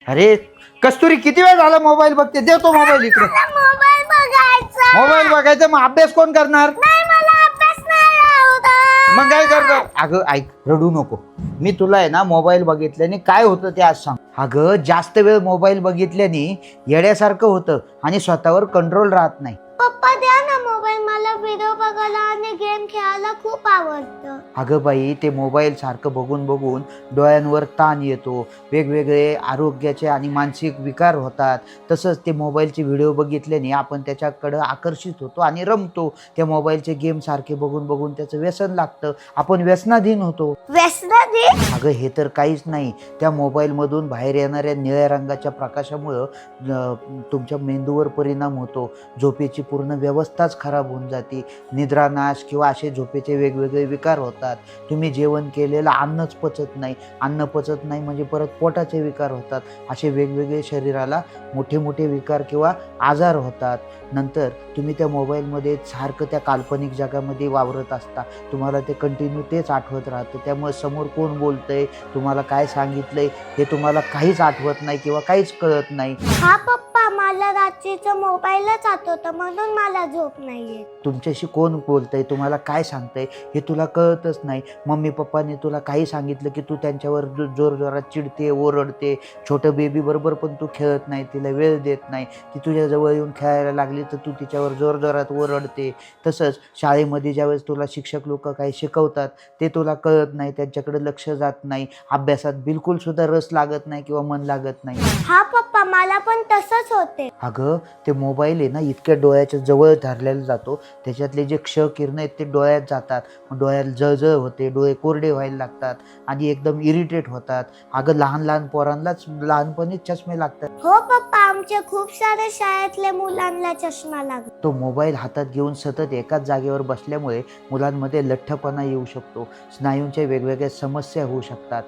अरे कस्तुरी, किती वेळ झाला मोबाईल बघते? देतो मोबाईल इकडे. मोबाईल बघायचा. मोबाईल बघायचा, मग अभ्यास कोण करणार? नाही, मला अभ्यास नाही आवडत. मग काय करणार? अगं ऐक, रडू नको. मी तुला आहे ना मोबाईल बघितल्याने काय होतं ते आज सांग. अगं जास्त वेळ मोबाईल बघितल्याने येड्यासारखं होतं आणि स्वतःवर कंट्रोल राहत नाही. पप्पा द्या ना मोबाईल, मला व्हिडिओ बघायला आणि गेम खेळायला खूप आवडतं. अगं बाई, ते मोबाईल सारखं बघून बघून डोळ्यांवर ताण येतो, वेगवेगळे आरोग्याचे आणि मानसिक विकार होतात. तसंच ते मोबाईलचे व्हिडिओ बघितल्याने आपण त्याच्याकडं आकर्षित होतो आणि रमतो. त्या मोबाईलचे गेम सारखे बघून बघून त्याचं व्यसन लागतं, आपण व्यसनाधीन होतो. व्यसनाधीन? अगं हे तर काहीच नाही. त्या मोबाईलमधून बाहेर येणाऱ्या निळ्या रंगाच्या प्रकाशामुळं तुमच्या मेंदूवर परिणाम होतो. झोपेची पूर्ण व्यवस्थाच खराब होऊन जाते. निद्रानाश किंवा असे झोपेचे वेगवेगळे विकार होतात. तुम्ही जेवण केलेलं अन्नच पचत नाही. अन्न पचत नाही म्हणजे परत पोटाचे विकार होतात. असे वेगवेगळे शरीराला मोठे मोठे विकार किंवा आजार होतात. नंतर तुम्ही त्या मोबाईलमध्ये सारखं त्या काल्पनिक जगामध्ये वावरत असता. तुम्हाला ते कंटिन्यू तेच आठवत राहतं. त्यामुळे समोर कोण बोलतंय, तुम्हाला काय सांगितलंय हे तुम्हाला काहीच आठवत नाही किंवा काहीच कळत नाही. हा पप्पा, मला रात्रीचा मोबाईलच आठवतं म्हणून मला झोप नाहीये. तुमच्याशी कोण बोलतंय, तुम्हाला काय सांगतंय हे तुला कळतच नाही. मम्मी पप्पाने तुला काही सांगितलं की तू त्यांच्यावर जोरजोरात चिडते, ओरडते. छोटं बेबी बरोबर पण तू खेळत नाही, तिला वेळ देत नाही. ती तुझ्याजवळ येऊन खेळायला लागली तर तू तिच्यावर जोरजोरात ओरडते. तसंच शाळेमध्ये ज्यावेळेस तुला शिक्षक लोक काही शिकवतात ते तुला कळत नाही, त्यांच्याकडे लक्ष जात नाही. अभ्यासात बिलकुल सुद्धा रस लागत नाही किंवा मन लागत नाही. हा पप्पा, मला पण तसंच होते. अगं ते मोबाईल आहे ना इतक्या डोळ्याच्या जवळ धरलेला जातो, त्याच्यातले जे क्ष किरण आहेत ते डोळ्यात जातात. डोळ्याला जळजळ होते, डोळे कोरडे व्हायला लागतात आणि एकदम इरिटेट होतात. अगं लहान लहान पोरांनाच लहानपणीच चष्मे लागतात. हो पप्पा, आमच्या खूप साऱ्या शाळेतल्या मुलांना चष्मा लागतो. तो मोबाईल हातात घेऊन सतत एकाच जागेवर बसल्यामुळे मुलांमध्ये लठ्ठपणा येऊ शकतो. स्नायूंच्या वेगवेगळ्या समस्या होऊ शकतात.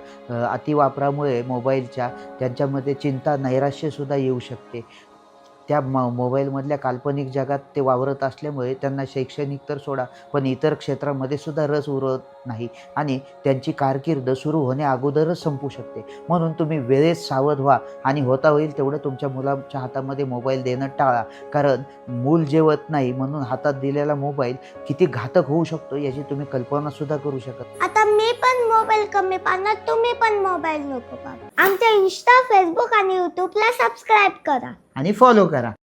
अतिवापरामुळे मोबाईलच्या त्यांच्यामध्ये चिंता, नैराश्यसुद्धा येऊ शकते. त्या मोबाईलमधल्या काल्पनिक जगात ते वावरत असल्यामुळे त्यांना शैक्षणिक तर सोडा, पण इतर क्षेत्रामध्ये सुद्धा रस उरत नाही आणि त्यांची कारकीर्द सुरू होण्या अगोदरच संपू शकते. म्हणून तुम्ही वेळेत सावध व्हा आणि होता होईल तेवढं तुमच्या मुलाच्या हातामध्ये मोबाईल देणं टाळा. कारण मूल जेवत नाही म्हणून हातात दिलेला मोबाईल किती घातक होऊ शकतो याची तुम्ही कल्पनासुद्धा करू शकत. आता मी पण मोबाईल कमी पाहणार, तुम्ही पण मोबाईल नको पाहू. आमच्या इंस्टा, फेसबुक आणि यूट्यूबला सबस्क्राईब करा आणि फॉलो करा.